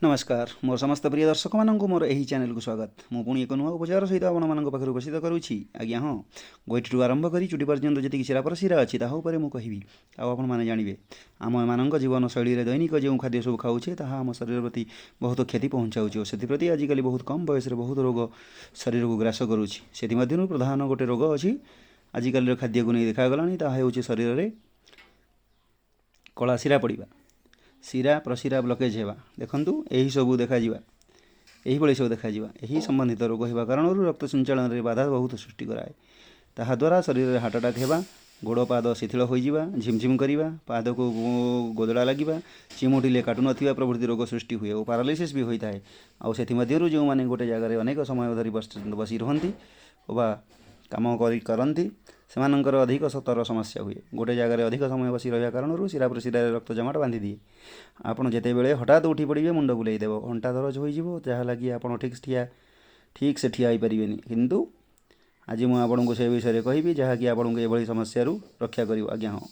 नमस्कार मोर समस्त प्रिय दर्शक मानक मोर यही चैनल को स्वागत मु पुणी एक नुआ उपचार सहित आपण पाखे उपस्थित करुँची आज्ञा हाँ गोईठू आरंभ कर चुटी पर्यंत जी शिरा प्रशिरा अच्छी ताहा मुझे कहि आपने जानवे आम मान जीवन शैली में दैनिक जो खाद्य सब खाऊे ताहा आम शरीर प्रति बहुत क्षति पहुँचाऊँ से आजिकल बहुत कम बयस बहुत रोग शरीर को ग्रास करुँची से प्रधान गोटे रोग अच्छी आजिकल खाद्य को नहीं देखागला ताहा हूँ शरीर में कला शिरा पड़ा शिरा प्रशिरा ब्लकेज होगा देखूँ यही सब देखा यही सब देखा यही संबंधित रोग होगा कारण रक्त संचालन में बाधा बहुत सृष्टि कराए ताद्वारा शरीर में हार्ट अटैक होगा गोड़ पाद शिथिल हो झिमझिम करवा पाद को गोदड़ा लगे चिमुटिले काटु न प्रभृति रोग सृष्टि हुए और पारालिसिस भी होता है आउ से जो मैंने गोटे जगार अनेक समय धरी बसी रुहति वा काम करती से अधिक सतर समस्या हुए गोटे जगार अधिक समय बसी रहा कारण शिरा प्रशिरा रक्त जमाट बांधि दिए आपड़ जिते बड़े हठात उठी पड़े मुंड बुलेदेव अंटा दरज हो जहाँ लगी आप ठीक से ठिया पारे किंतु आज मुझे आपन को से विषय में कहि जहाँकि आपको ये समस्या रक्षा कर आज्ञा हाँ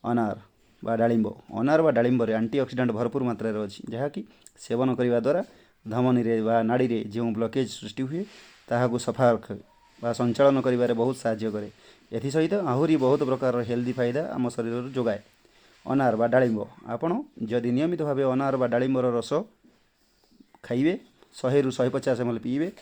अनार बा डालिंब अनार बा डालिंब एंटीऑक्सीडेंट भरपूर मात्रा अच्छी जहाँकि सेवन करने द्वारा धमनी रे बा नाड़ी रे जो ब्लकेज सृष्टि हुए ताहाकू सफा रखे बा संचालन करिबारे बहुत साहाय्य करे एसत आहरी बहुत प्रकार हेल्दी फायदा आम शरीर जोगाए अनार बा डालिंब आपण जदि नियमित भाव अनार बा डालिंबर रस खाइबे 100 ରୁ 150 ml पीबे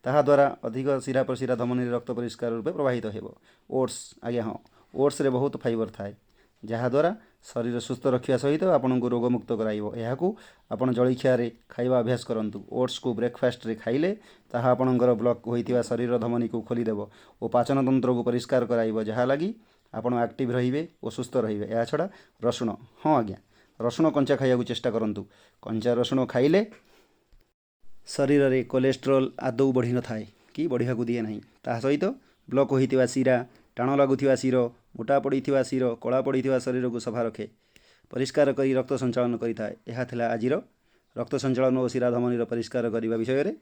ताद्वारा अधिक शिरा प्रशिरा धमनी रक्त परिष्कार रूपे प्रवाहित हो ओट्स आज्ञा हाँ ओट्स रे बहुत फाइबर थाए जहाँद्वारा शरीर सुस्थ रखा सहित आपन को रोगमुक्त कराइब यहाकू आपण जलखिया खाइबा अभ्यास करंतु ओट्स को ब्रेकफास्ट रे खाइले ताहा आपणकर ब्लॉक होइतिबा शरीर धमनी को खोलीदेव और पाचन तंत्र को परिष्कार कराइब जहाँ लगी आपण एक्टिव रहिबे और सुस्थ रहिबे या छड़ा रसुण हाँ आज्ञा रसुण कंचा खाइबा चेष्टा करंतु कंचा रसुण खाइले शरीर में कोलेस्ट्रोल आदौ बढ़ी न थाए कि बढ़िया को दिए ना ता सहित ब्लॉक होइतिबा शिरा टाण लगुवा शिर मोटा पड़ी शिर कला पड़ी शरीर को सफा रखे परिष्कार कर रक्त संचालन करें यह आज रक्त संचालन और शिरा धमनी परिष्कार करने विषय में